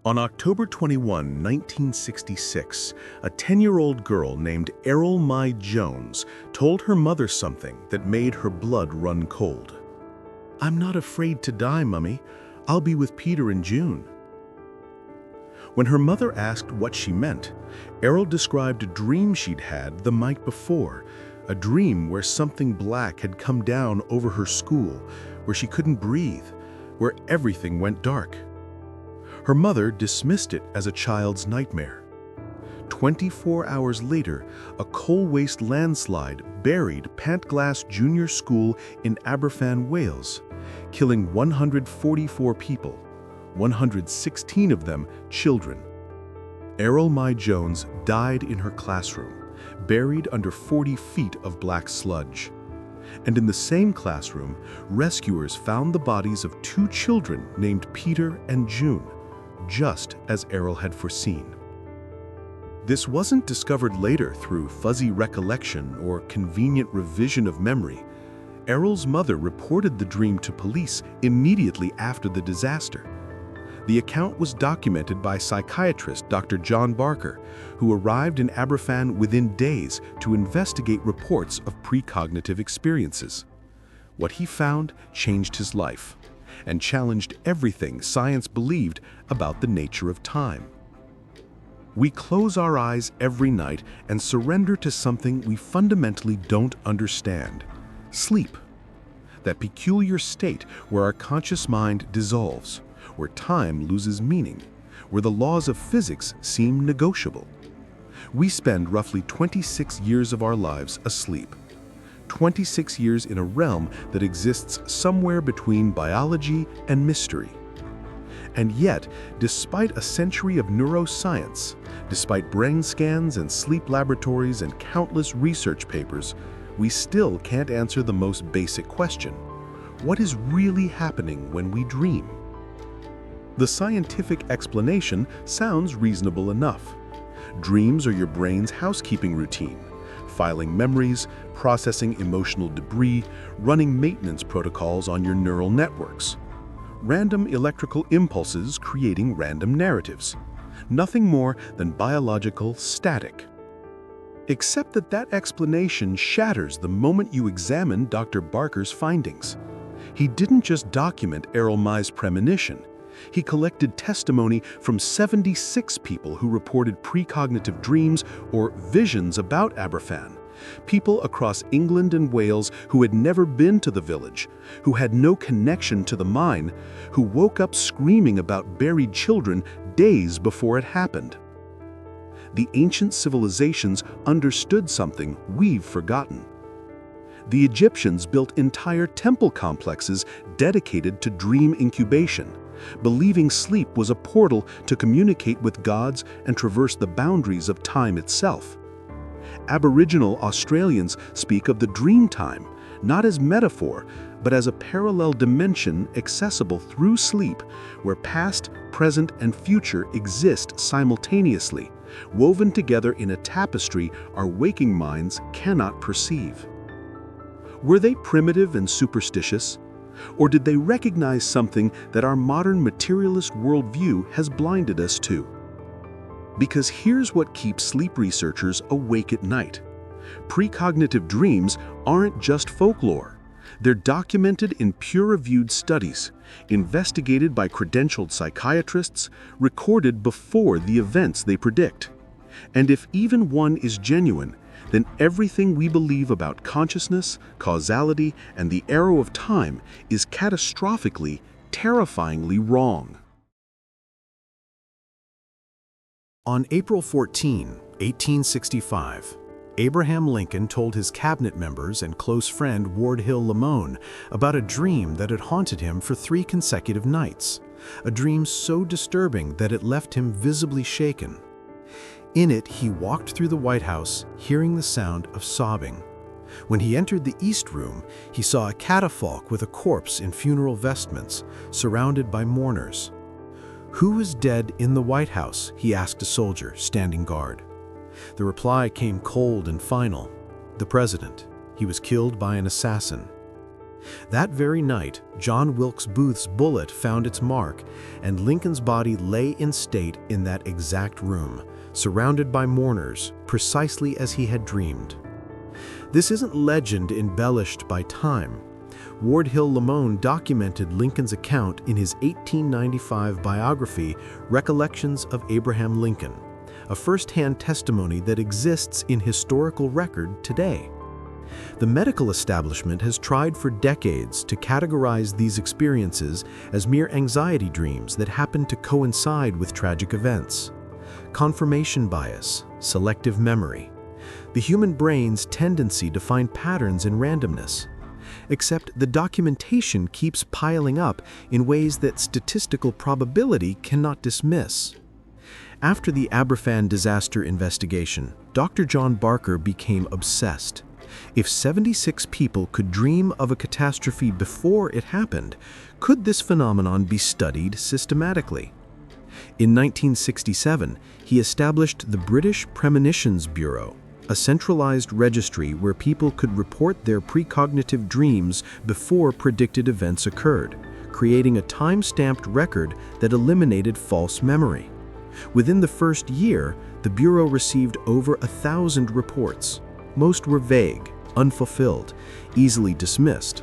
On October 21, 1966, a 10-year-old girl named Eryl Mai Jones told her mother something that made her blood run cold. "I'm not afraid to die, Mummy. I'll be with Peter in June." When her mother asked what she meant, Eryl described a dream she'd had the night before, a dream where something black had come down over her school, where she couldn't breathe, where everything went dark. Her mother dismissed it as a child's nightmare. 24 hours later, a coal waste landslide buried Pantglas Junior School in Aberfan, Wales, killing 144 people, 116 of them children. Eryl Mai Jones died in her classroom, buried under 40 feet of black sludge. And in the same classroom, rescuers found the bodies of 2 children named Peter and June, just as Eryl had foreseen. This wasn't discovered later through fuzzy recollection or convenient revision of memory. Eryl's mother reported the dream to police immediately after the disaster. The account was documented by psychiatrist Dr. John Barker, who arrived in Aberfan within days to investigate reports of precognitive experiences. What he found changed his life and challenged everything science believed about the nature of time. We close our eyes every night and surrender to something we fundamentally don't understand: sleep. That peculiar state where our conscious mind dissolves, where time loses meaning, where the laws of physics seem negotiable. We spend roughly 26 years of our lives asleep. 26 years in a realm that exists somewhere between biology and mystery. And yet, despite a century of neuroscience, despite brain scans and sleep laboratories and countless research papers, we still can't answer the most basic question: what is really happening when we dream? The scientific explanation sounds reasonable enough. Dreams are your brain's housekeeping routine, filing memories, processing emotional debris, running maintenance protocols on your neural networks. Random electrical impulses creating random narratives. Nothing more than biological static. Except that explanation shatters the moment you examine Dr. Barker's findings. He didn't just document Eryl Mai's premonition. He collected testimony from 76 people who reported precognitive dreams or visions about Aberfan. People across England and Wales who had never been to the village, who had no connection to the mine, who woke up screaming about buried children days before it happened. The ancient civilizations understood something we've forgotten. The Egyptians built entire temple complexes dedicated to dream incubation, believing sleep was a portal to communicate with gods and traverse the boundaries of time itself. Aboriginal Australians speak of the dream time, not as metaphor, but as a parallel dimension accessible through sleep, where past, present, and future exist simultaneously, woven together in a tapestry our waking minds cannot perceive. Were they primitive and superstitious? Or did they recognize something that our modern materialist worldview has blinded us to? Because here's what keeps sleep researchers awake at night. Precognitive dreams aren't just folklore. They're documented in peer-reviewed studies, investigated by credentialed psychiatrists, recorded before the events they predict. And if even one is genuine, then everything we believe about consciousness, causality, and the arrow of time is catastrophically, terrifyingly wrong. On April 14, 1865, Abraham Lincoln told his cabinet members and close friend Ward Hill Lamone about a dream that had haunted him for 3 consecutive nights, a dream so disturbing that it left him visibly shaken. In it, he walked through the White House, hearing the sound of sobbing. When he entered the East Room, he saw a catafalque with a corpse in funeral vestments, surrounded by mourners. "Who is dead in the White House?" he asked a soldier standing guard. The reply came cold and final: "The president. He was killed by an assassin." That very night, John Wilkes Booth's bullet found its mark, and Lincoln's body lay in state in that exact room, surrounded by mourners, precisely as he had dreamed. This isn't legend embellished by time. Ward Hill Lamone documented Lincoln's account in his 1895 biography, Recollections of Abraham Lincoln, a first-hand testimony that exists in historical record today. The medical establishment has tried for decades to categorize these experiences as mere anxiety dreams that happen to coincide with tragic events. Confirmation bias, selective memory, the human brain's tendency to find patterns in randomness. Except the documentation keeps piling up in ways that statistical probability cannot dismiss. After the Aberfan disaster investigation, Dr. John Barker became obsessed. If 76 people could dream of a catastrophe before it happened, could this phenomenon be studied systematically? In 1967, he established the British Premonitions Bureau, a centralized registry where people could report their precognitive dreams before predicted events occurred, creating a time-stamped record that eliminated false memory. Within the first year, the Bureau received over 1,000 reports. Most were vague, unfulfilled, easily dismissed.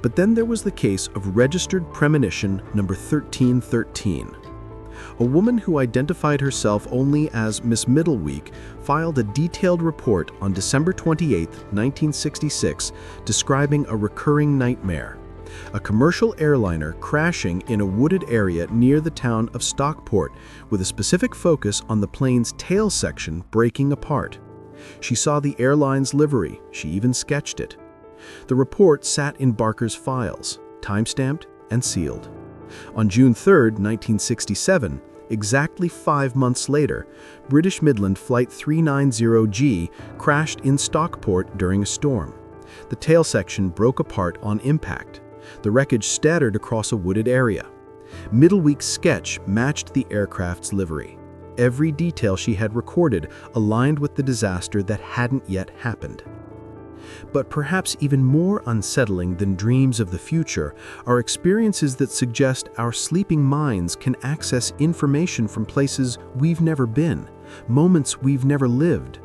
But then there was the case of registered premonition number 1313. A woman who identified herself only as Miss Middleweek filed a detailed report on December 28, 1966, describing a recurring nightmare: a commercial airliner crashing in a wooded area near the town of Stockport, with a specific focus on the plane's tail section breaking apart. She saw the airline's livery. She even sketched it. The report sat in Barker's files, time-stamped and sealed. On June 3, 1967, exactly 5 months later, British Midland Flight 390G crashed in Stockport during a storm. The tail section broke apart on impact. The wreckage scattered across a wooded area. Middleweek's sketch matched the aircraft's livery. Every detail she had recorded aligned with the disaster that hadn't yet happened. But perhaps even more unsettling than dreams of the future are experiences that suggest our sleeping minds can access information from places we've never been, moments we've never lived.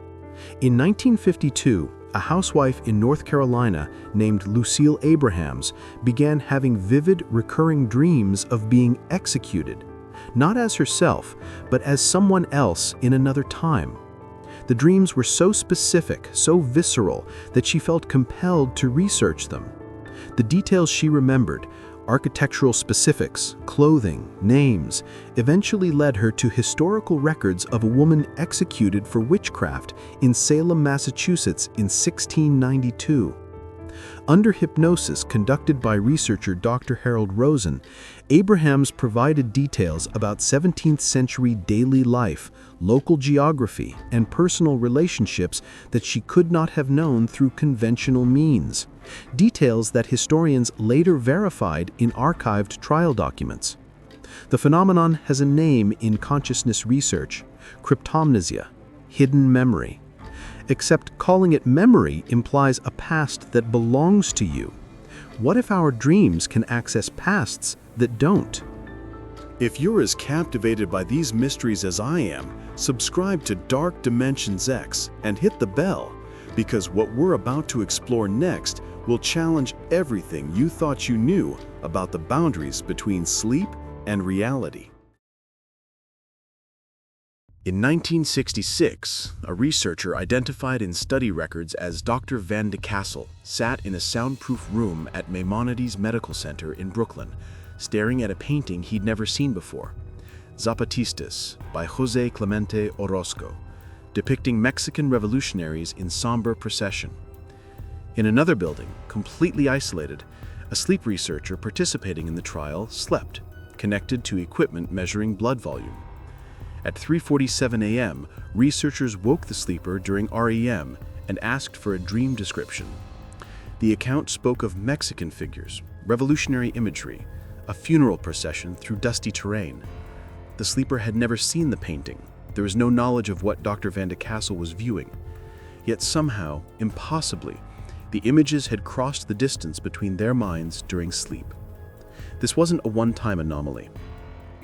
In 1952, a housewife in North Carolina named Lucille Abrahams began having vivid, recurring dreams of being executed, not as herself, but as someone else in another time. The dreams were so specific, so visceral, that she felt compelled to research them. The details she remembered, architectural specifics, clothing, names, eventually led her to historical records of a woman executed for witchcraft in Salem, Massachusetts in 1692. Under hypnosis conducted by researcher Dr. Harold Rosen, Abrahams provided details about 17th century daily life, local geography, and personal relationships that she could not have known through conventional means. Details that historians later verified in archived trial documents. The phenomenon has a name in consciousness research: cryptomnesia, hidden memory. Except calling it memory implies a past that belongs to you. What if our dreams can access pasts that don't? If you're as captivated by these mysteries as I am, subscribe to Dark Dimensions X and hit the bell, because what we're about to explore next will challenge everything you thought you knew about the boundaries between sleep and reality. In 1966, a researcher identified in study records as Dr. Van de Kassel sat in a soundproof room at Maimonides Medical Center in Brooklyn, staring at a painting he'd never seen before, Zapatistas by José Clemente Orozco, depicting Mexican revolutionaries in somber procession. In another building, completely isolated, a sleep researcher participating in the trial slept, connected to equipment measuring blood volume. At 3:47 a.m., researchers woke the sleeper during REM and asked for a dream description. The account spoke of Mexican figures, revolutionary imagery, a funeral procession through dusty terrain. The sleeper had never seen the painting. There was no knowledge of what Dr. Van de Kassel was viewing. Yet somehow, impossibly, The images had crossed the distance between their minds during sleep. This wasn't a one-time anomaly.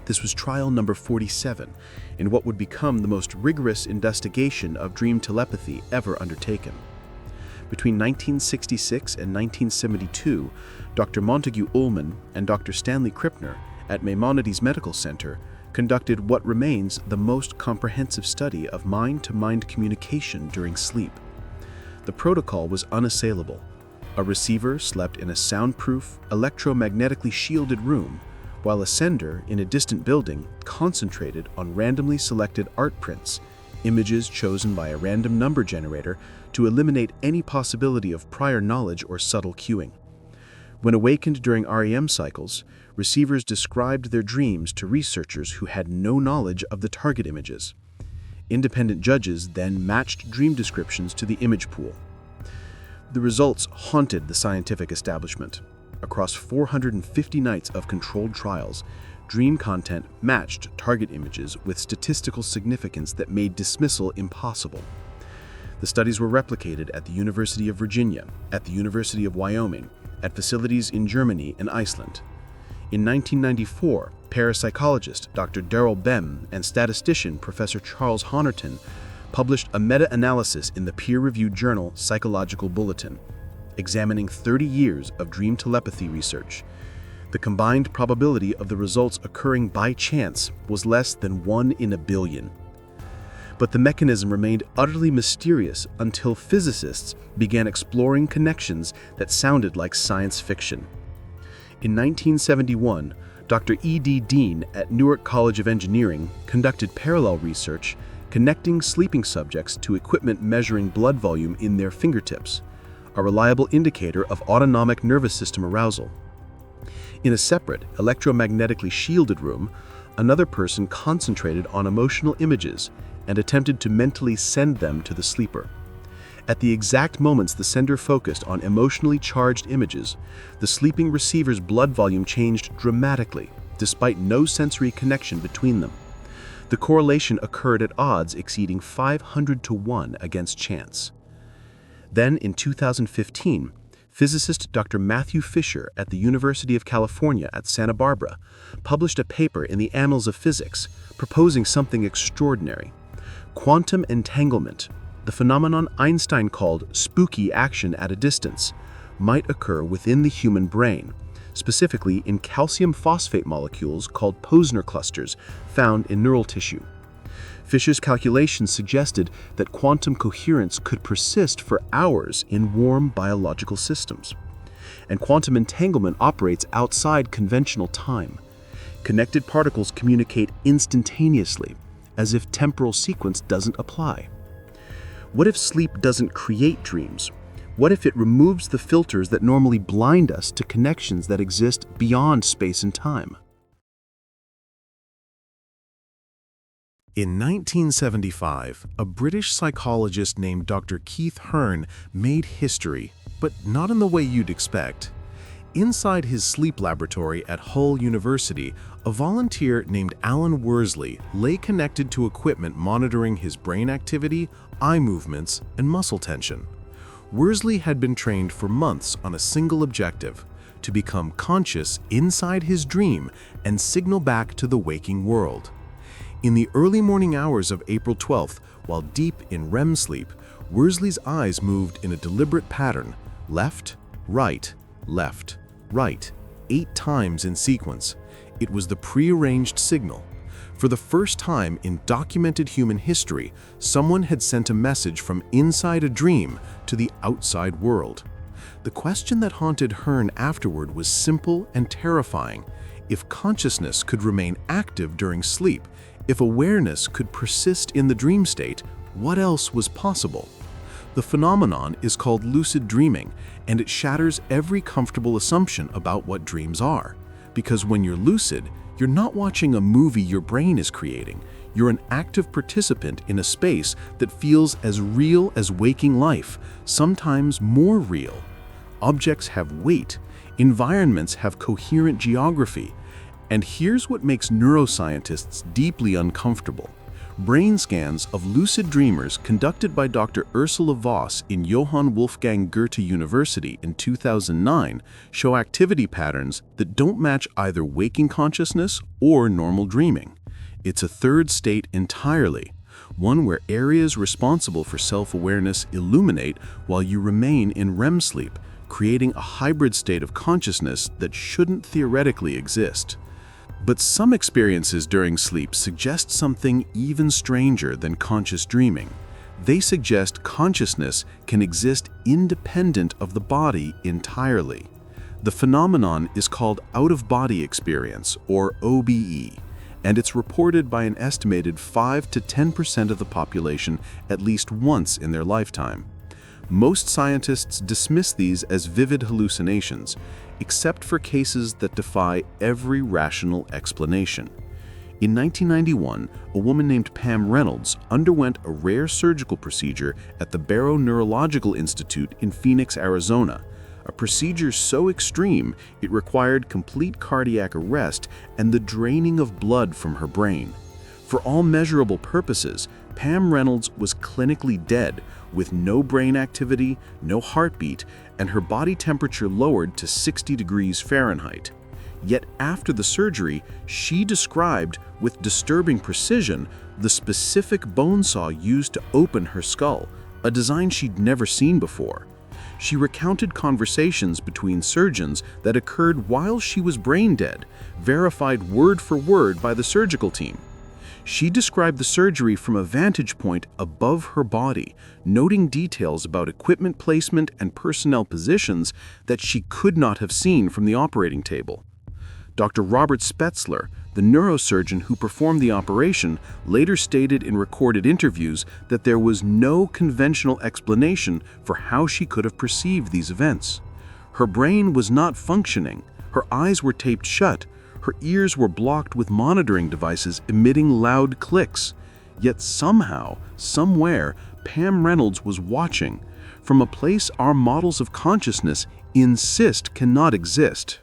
This was trial number 47 in what would become the most rigorous investigation of dream telepathy ever undertaken. Between 1966 and 1972, Dr. Montague Ullman and Dr. Stanley Krippner at Maimonides Medical Center conducted what remains the most comprehensive study of mind-to-mind communication during sleep. The protocol was unassailable. A receiver slept in a soundproof, electromagnetically shielded room, while a sender in a distant building concentrated on randomly selected art prints, images chosen by a random number generator to eliminate any possibility of prior knowledge or subtle cueing. When awakened during REM cycles, receivers described their dreams to researchers who had no knowledge of the target images. Independent judges then matched dream descriptions to the image pool. The results haunted the scientific establishment. Across 450 nights of controlled trials, dream content matched target images with statistical significance that made dismissal impossible. The studies were replicated at the University of Virginia, at the University of Wyoming, at facilities in Germany and Iceland. In 1994, parapsychologist Dr. Daryl Bem and statistician Professor Charles Honerton published a meta-analysis in the peer-reviewed journal Psychological Bulletin, examining 30 years of dream telepathy research. The combined probability of the results occurring by chance was less than 1 in a billion. But the mechanism remained utterly mysterious until physicists began exploring connections that sounded like science fiction. In 1971, Dr. E.D. Dean at Newark College of Engineering conducted parallel research connecting sleeping subjects to equipment measuring blood volume in their fingertips, a reliable indicator of autonomic nervous system arousal. In a separate, electromagnetically shielded room, another person concentrated on emotional images and attempted to mentally send them to the sleeper. At the exact moments the sender focused on emotionally charged images, the sleeping receiver's blood volume changed dramatically, despite no sensory connection between them. The correlation occurred at odds exceeding 500 to 1 against chance. Then, in 2015, physicist Dr. Matthew Fisher at the University of California at Santa Barbara published a paper in the Annals of Physics proposing something extraordinary: quantum entanglement, the phenomenon Einstein called spooky action at a distance, might occur within the human brain, specifically in calcium phosphate molecules called Posner clusters found in neural tissue. Fisher's calculations suggested that quantum coherence could persist for hours in warm biological systems. And quantum entanglement operates outside conventional time. Connected particles communicate instantaneously, as if temporal sequence doesn't apply. What if sleep doesn't create dreams? What if it removes the filters that normally blind us to connections that exist beyond space and time? In 1975, a British psychologist named Dr. Keith Hearn made history, but not in the way you'd expect. Inside his sleep laboratory at Hull University, a volunteer named Alan Worsley lay connected to equipment monitoring his brain activity, eye movements, and muscle tension. Worsley had been trained for months on a single objective: to become conscious inside his dream and signal back to the waking world. In the early morning hours of April 12th, while deep in REM sleep, Worsley's eyes moved in a deliberate pattern: left, right, 8 times in sequence. It was the prearranged signal. For the first time in documented human history, someone had sent a message from inside a dream to the outside world. The question that haunted Hearn afterward was simple and terrifying. If consciousness could remain active during sleep, if awareness could persist in the dream state, what else was possible? The phenomenon is called lucid dreaming, and it shatters every comfortable assumption about what dreams are. Because when you're lucid, you're not watching a movie your brain is creating. You're an active participant in a space that feels as real as waking life, sometimes more real. Objects have weight, environments have coherent geography. And here's what makes neuroscientists deeply uncomfortable. Brain scans of lucid dreamers conducted by Dr. Ursula Voss in Johann Wolfgang Goethe University in 2009 show activity patterns that don't match either waking consciousness or normal dreaming. It's a third state entirely, one where areas responsible for self-awareness illuminate while you remain in REM sleep, creating a hybrid state of consciousness that shouldn't theoretically exist. But some experiences during sleep suggest something even stranger than conscious dreaming. They suggest consciousness can exist independent of the body entirely. The phenomenon is called out-of-body experience, or OBE, and it's reported by an estimated 5 to 10% of the population at least once in their lifetime. Most scientists dismiss these as vivid hallucinations, except for cases that defy every rational explanation. In 1991, a woman named Pam Reynolds underwent a rare surgical procedure at the Barrow Neurological Institute in Phoenix, Arizona, a procedure so extreme it required complete cardiac arrest and the draining of blood from her brain. For all measurable purposes, Pam Reynolds was clinically dead, with no brain activity, no heartbeat, and her body temperature lowered to 60 degrees Fahrenheit. Yet after the surgery, she described with disturbing precision the specific bone saw used to open her skull, a design she'd never seen before. She recounted conversations between surgeons that occurred while she was brain dead, verified word for word by the surgical team. She described the surgery from a vantage point above her body, noting details about equipment placement and personnel positions that she could not have seen from the operating table. Dr. Robert Spetzler, the neurosurgeon who performed the operation, later stated in recorded interviews that there was no conventional explanation for how she could have perceived these events. Her brain was not functioning, her eyes were taped shut, her ears were blocked with monitoring devices emitting loud clicks. Yet somehow, somewhere, Pam Reynolds was watching, from a place our models of consciousness insist cannot exist.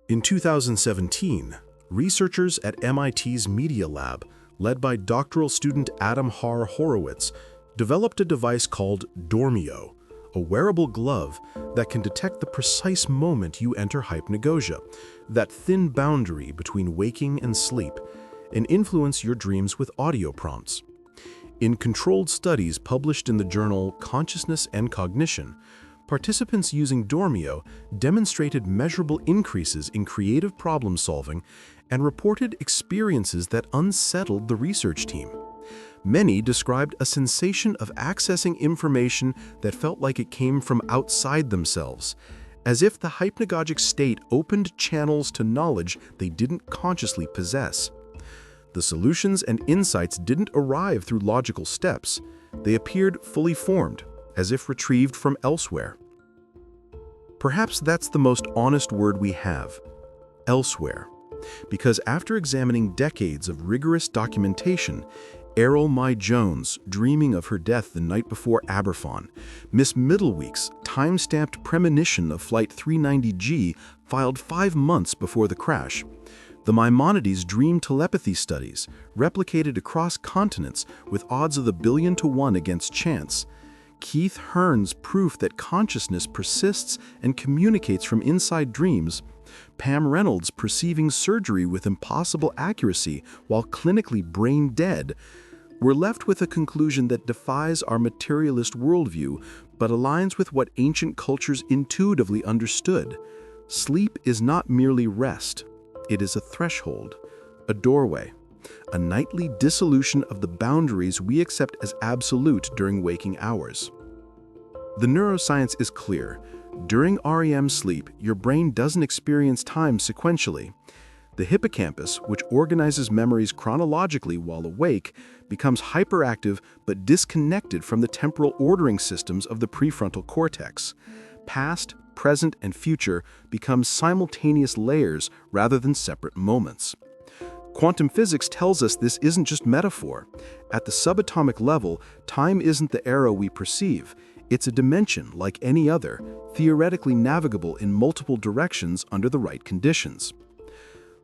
In 2017, researchers at MIT's Media Lab, led by doctoral student Adam Har Horowitz, developed a device called Dormio, a wearable glove that can detect the precise moment you enter hypnagogia, that thin boundary between waking and sleep, and influence your dreams with audio prompts. In controlled studies published in the journal Consciousness and Cognition, participants using Dormio demonstrated measurable increases in creative problem solving and reported experiences that unsettled the research team. Many described a sensation of accessing information that felt like it came from outside themselves, as if the hypnagogic state opened channels to knowledge they didn't consciously possess. The solutions and insights didn't arrive through logical steps. They appeared fully formed, as if retrieved from elsewhere. Perhaps that's the most honest word we have, elsewhere, because after examining decades of rigorous documentation, Eryl Mai, dreaming of her death the night before Aberfan, Miss Middleweek's time-stamped premonition of Flight 390G filed 5 months before the crash. The Maimonides' dream telepathy studies, replicated across continents with odds of the 1,000,000,000 to 1 against chance. Keith Hearn's proof that consciousness persists and communicates from inside dreams. Pam Reynolds perceiving surgery with impossible accuracy while clinically brain dead. We're left with a conclusion that defies our materialist worldview, but aligns with what ancient cultures intuitively understood. Sleep is not merely rest. It is a threshold, a doorway, a nightly dissolution of the boundaries we accept as absolute during waking hours. The neuroscience is clear. During REM sleep, your brain doesn't experience time sequentially. The hippocampus, which organizes memories chronologically while awake, becomes hyperactive but disconnected from the temporal ordering systems of the prefrontal cortex. Past, present, and future become simultaneous layers rather than separate moments. Quantum physics tells us this isn't just metaphor. At the subatomic level, time isn't the arrow we perceive. It's a dimension like any other, theoretically navigable in multiple directions under the right conditions.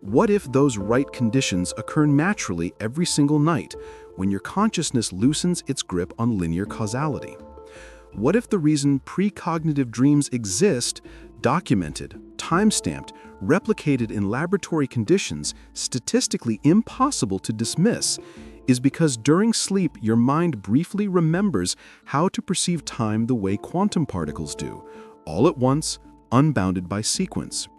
What if those right conditions occur naturally every single night when your consciousness loosens its grip on linear causality? What if the reason precognitive dreams exist, documented, time-stamped, replicated in laboratory conditions, statistically impossible to dismiss, is because during sleep your mind briefly remembers how to perceive time the way quantum particles do, all at once, unbounded by sequence?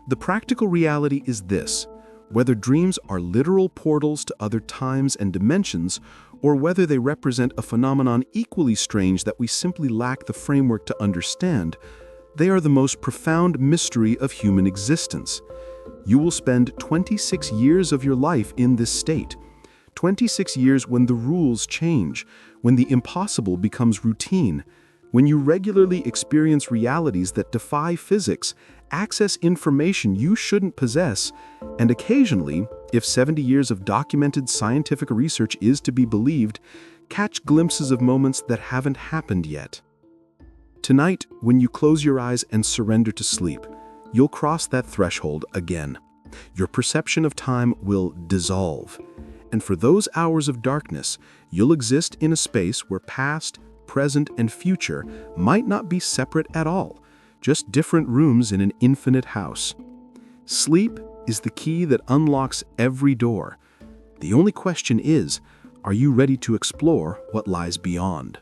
The practical reality is this: whether dreams are literal portals to other times and dimensions, or whether they represent a phenomenon equally strange that we simply lack the framework to understand, they are the most profound mystery of human existence. You will spend 26 years of your life in this state. 26 years when the rules change, when the impossible becomes routine, when you regularly experience realities that defy physics, access information you shouldn't possess, and occasionally, if 70 years of documented scientific research is to be believed, catch glimpses of moments that haven't happened yet. Tonight, when you close your eyes and surrender to sleep, you'll cross that threshold again. Your perception of time will dissolve. And for those hours of darkness, you'll exist in a space where past, present, and future might not be separate at all, just different rooms in an infinite house. Sleep is the key that unlocks every door. The only question is, are you ready to explore what lies beyond?